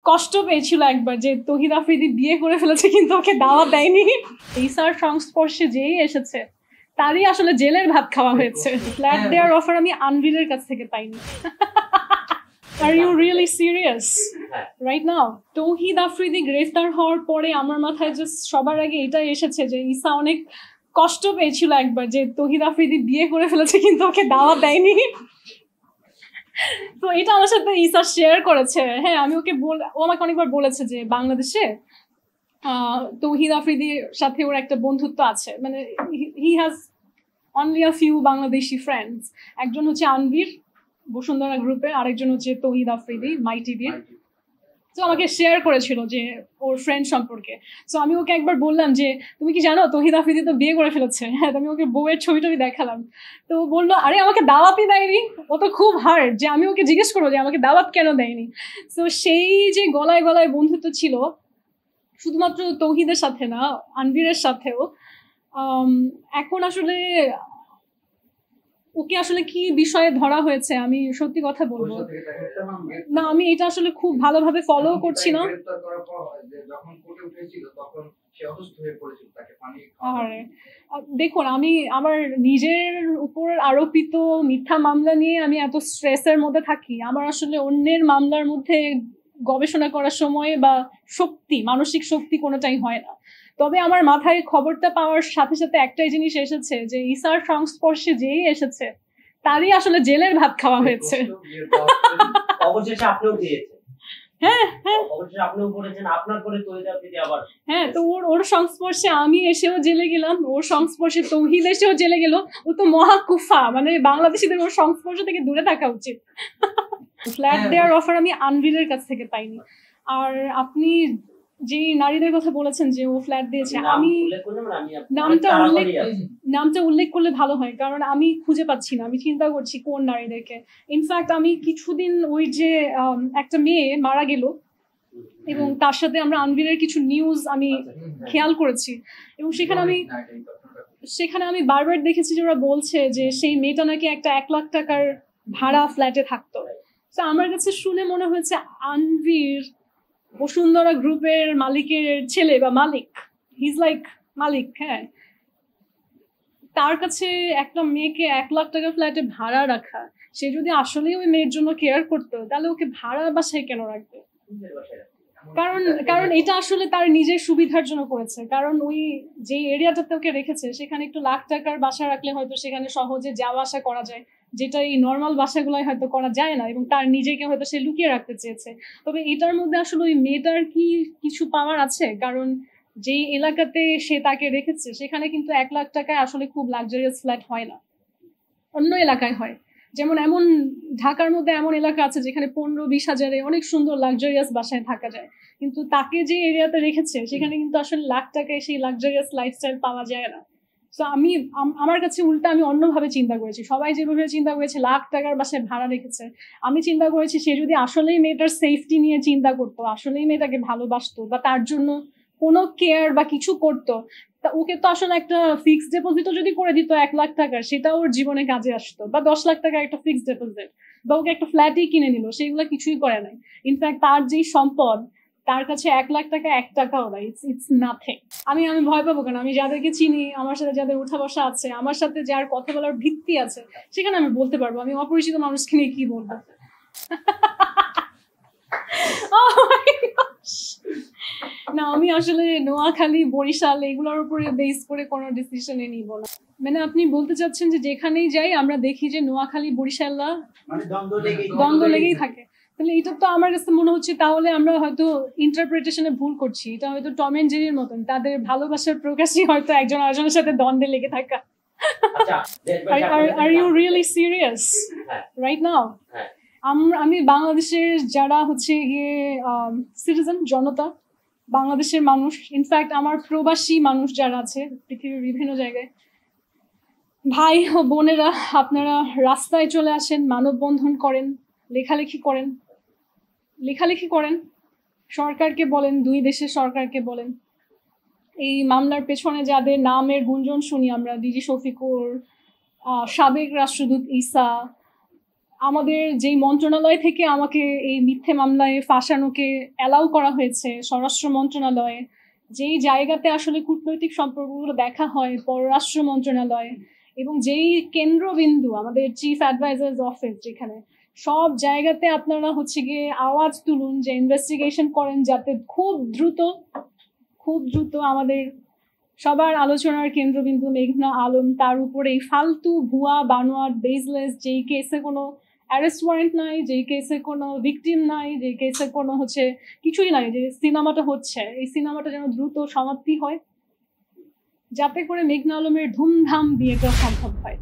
কষ্ট পেয়েছিল একবার যে তৌহিদ আফ্রিদি বিয়ে করে ফেলেছে কিন্তু ওকে দাওয়াত দেয়নি। ইসার সংস্পর্শে যেই এসেছে তারই আসলে জেলের ভাত খাওয়া হয়েছে। ফ্ল্যাট দেওয়ার অফার আমি আনভিরের কাছ থেকে পাইনি। Are you really serious? Right now? তৌহিদ আফ্রিদি গ্রেফতার হওয়ার পরে আমার মাথায় জাস্ট সবার আগে এটা এসেছে যে ইসা অনেক কষ্ট পেয়েছিল একবার যে তৌহিদ আফ্রিদি বিয়ে করে ফেলেছে কিন্তু ওকে দাওয়াত দেয়নি। তো এটা আমার সাথে ইসা শেয়ার করেছে। হ্যাঁ, আমি ওকে ও আমাকে অনেকবার বলেছে যে বাংলাদেশে তৌহিদ আফ্রিদির সাথে ওর একটা বন্ধুত্ব আছে, মানে he has only a few Bangladeshi friends. একজন হচ্ছে আনভির বসুন্ধরা গ্রুপের, আরেকজন হচ্ছে তৌহিদ আফ্রিদি মাই টিভির। তো আমাকে শেয়ার করেছিল যে ওর ফ্রেন্ড সম্পর্কে। সো আমি ওকে একবার বললাম যে তুমি কি জানো তৌহিদ আফ্রিদি তো বিয়ে করে ফেলেছে। হ্যাঁ, আমি ওকে বউয়ের ছবি টবি দেখালাম। তো ও বললো আরে আমাকে দাওয়াতই দেয়নি। ও তো খুব হার্ড যে আমি ওকে জিজ্ঞেস করবো যে আমাকে দাওয়াত কেন দেয়নি। সো সেই যে গলায় গলায় বন্ধুত্ব ছিল শুধুমাত্র তৌহিদের সাথে না, আনভিরের সাথেও। এখন আসলে ওকে আসলে কি বিষয়ে ধরা হয়েছে আমি সত্যি কথা বলবো না, আমি এটা আসলে খুব ভালোভাবে ফলো করছি না। দেখুন, আমি আমার নিজের উপর আরোপিত মিথ্যা মামলা নিয়ে আমি এত স্ট্রেসের মধ্যে থাকি, আমার আসলে অন্যের মামলার মধ্যে গবেষণা করার সময় বা মানসিক শক্তি কোনোটাই হয় না। তবে আমার মাথায় খবরটা পাওয়ার সাথে সাথে একটাই জিনিস এসেছে যে ইসার সংস্পর্শে যেই এসেছে তারই আসলে জেলের ভাত খাওয়া হয়েছে। হ্যাঁ, তো ওর সংস্পর্শে আমি এসেও জেলে গেলাম, ওর সংস্পর্শে তৌহিদ এসেও জেলে গেল। ও তো মহাকুফা, মানে বাংলাদেশিদের ওর সংস্পর্শ থেকে দূরে থাকা উচিত। ফ্ল্যাট দেওয়ার অফার আমি আনভিরের কাছ থেকে পাইনি। আর আপনি যে নারীদের কথা বলেছেন যে ও ফ্ল্যাট দিয়েছে, আমি নামটা উল্লেখ করলে ভালো হয়, কারণ আমি খুঁজে পাচ্ছি না। আমি চিন্তা করছি কোন নারীদেরকে। ইনফ্যাক্ট আমি কিছুদিন ওই যে একটা মেয়ে মারা গেল এবং তার সাথে আমরা আনভিরের কিছু নিউজ আমি খেয়াল করেছি, এবং সেখানে আমি বারবার দেখেছি যে ওরা বলছে যে সেই মেয়েটা নাকি একটা 1 লাখ টাকার ভাড়া ফ্ল্যাটে থাকতো। তো আমার কাছে শুনে মনে হয়েছে আনভির বসুন্ধরা গ্রুপের মালিকের ছেলে বা মালিক, হিজ লাইক মালিক। হ্যাঁ, তার কাছে একটা মেয়েকে 1 লাখ টাকা ফ্ল্যাটে ভাড়া রাখা, সে যদি আসলেই ওই মেয়ের জন্য কেয়ার করতো তাহলে ওকে ভাড়া বাসায় কেন রাখবে? কারণ এটা আসলে তার নিজের সুবিধার জন্য করেছে। কারণ ওই যে এরিয়াটাতে ওকে রেখেছে সেখানে একটু লাখ টাকার বাসা রাখলে হয়তো সেখানে সহজে যাওয়া আসা করা যায়, যেটা এই নর্মাল বাসাগুলোয় হয়তো করা যায় না, এবং তার নিজেকে হয়তো সে লুকিয়ে রাখতে চেয়েছে। তবে এটার মধ্যে আসলে ওই মেয়েটার কি কিছু পাওয়ার আছে? কারণ যেই এলাকাতে সে তাকে রেখেছে সেখানে কিন্তু 1 লাখ টাকায় আসলে খুব লাক্সারিয়াস ফ্ল্যাট হয় না, অন্য এলাকায় হয়। যেমন এমন ঢাকার মধ্যে এমন এলাকা আছে যেখানে 15-20 হাজারে অনেক সুন্দর লাক্সারিয়াস বাসায় থাকা যায়, কিন্তু তাকে যে এরিয়াতে রেখেছে সেখানে কিন্তু আসলে লাখ টাকায় সেই লাক্সারিয়াস লাইফস্টাইল পাওয়া যায় না। তো আমার কাছে উল্টা আমি অন্যভাবে চিন্তা করেছি। সবাই যেভাবে চিন্তা করেছে লাখ টাকার বাসায় ভাড়া রেখেছে, আমি চিন্তা করেছি সে যদি আসলেই মেয়েটার সেফটি নিয়ে চিন্তা করতো, আসলেই মেয়েটাকে ভালোবাসতো বা তার জন্য কোনো কেয়ার বা কিছু করতো, তা ওকে তো আসলে একটা ফিক্সড ডিপোজিটও যদি করে দিত 1 লাখ টাকার, সেটা ওর জীবনে কাজে আসতো। বা 10 লাখ টাকার একটা ফিক্সড ডিপোজিট, বা ওকে একটা ফ্ল্যাটই কিনে নিল, সেগুলো কিছুই করে নাই। ইনফ্যাক্ট তার যেই সম্পদ, তার কাছে 1 লাখ টাকা 1 টাকাও নাই, ইটস নাথিং। আমি ভয় পাবো কেন? আমি যাদেরকে চিনি, আমার সাথে যাদের উঠা বসা আছে, আমার সাথে যার কথা বলার ভিত্তি আছে, সেখানে আমি বলতে পারবো। আমি অপরিচিত মানুষকে নিয়ে কি বলবো? না, আমি আসলে নোয়াখালী, বরিশাল এগুলোর উপরে বেস করে কোনো ডিসিশনে নিব না। মানে আপনি বলতে চাচ্ছেন যে যেখানেই যাই আমরা দেখি যে নোয়াখালী বরিশালরা দ্বন্দ্ব লেগেই থাকে, তাহলে এটা তো আমার কাছে মনে হচ্ছে তাহলে আমরা হয়তো ইন্টারপ্রিটেশনে ভুল করছি। এটা হয়তো টম এন্ড জেরির মতন, তাদের ভালোবাসার প্রকাশই হয়তো একজন আরেকজনের সাথে দ্বন্দ্বে লেগে থাকা। Are you really serious? Right now? আমি বাংলাদেশের যারা হচ্ছে গিয়ে সিটিজেন, জনতা, বাংলাদেশের মানুষ, ইনফ্যাক্ট আমার প্রবাসী মানুষ যারা আছে পৃথিবীর বিভিন্ন জায়গায়, ভাই ও বোনেরা, আপনারা রাস্তায় চলে আসেন, মানববন্ধন করেন, লেখালেখি করেন, সরকারকে বলেন, 2 দেশের সরকারকে বলেন। এই মামলার পেছনে যাদের নামের গুঞ্জন শুনি আমরা, ডিজি শফিকুর, সাবেক রাষ্ট্রদূত ইসা, আমাদের যেই মন্ত্রণালয় থেকে আমাকে এই মিথ্যে মামলায় ফাঁসানোকে অ্যালাউ করা হয়েছে, স্বরাষ্ট্র মন্ত্রণালয়ে, যেই জায়গাতে আসলে কূটনৈতিক সম্পর্কগুলো দেখা হয় পররাষ্ট্র মন্ত্রণালয়, এবং যেই কেন্দ্রবিন্দু আমাদের চিফ অ্যাডভাইজার্স অফিস, যেখানে সব জায়গাতে আপনারা হচ্ছে গিয়ে আওয়াজ তুলুন যে ইনভেস্টিগেশন করেন, যাতে খুব দ্রুত আমাদের সবার আলোচনার কেন্দ্রবিন্দু মেঘনা আলম, তার উপরে এই ফালতু ভুয়া বানোয়াট বেসলেস, যেই কেসে কোনো অ্যারেস্ট ওয়ারেন্ট নাই, যেই কেসে কোনো ভিকটিম নাই, যেই কেসে কোনো হচ্ছে কিছুই নাই, যে সিনেমাটা হচ্ছে, এই সিনেমাটা যেন দ্রুত সমাপ্তি হয়, যাতে করে মেঘনা আলমের ধুমধাম বিয়েটা সম্ভব হয়।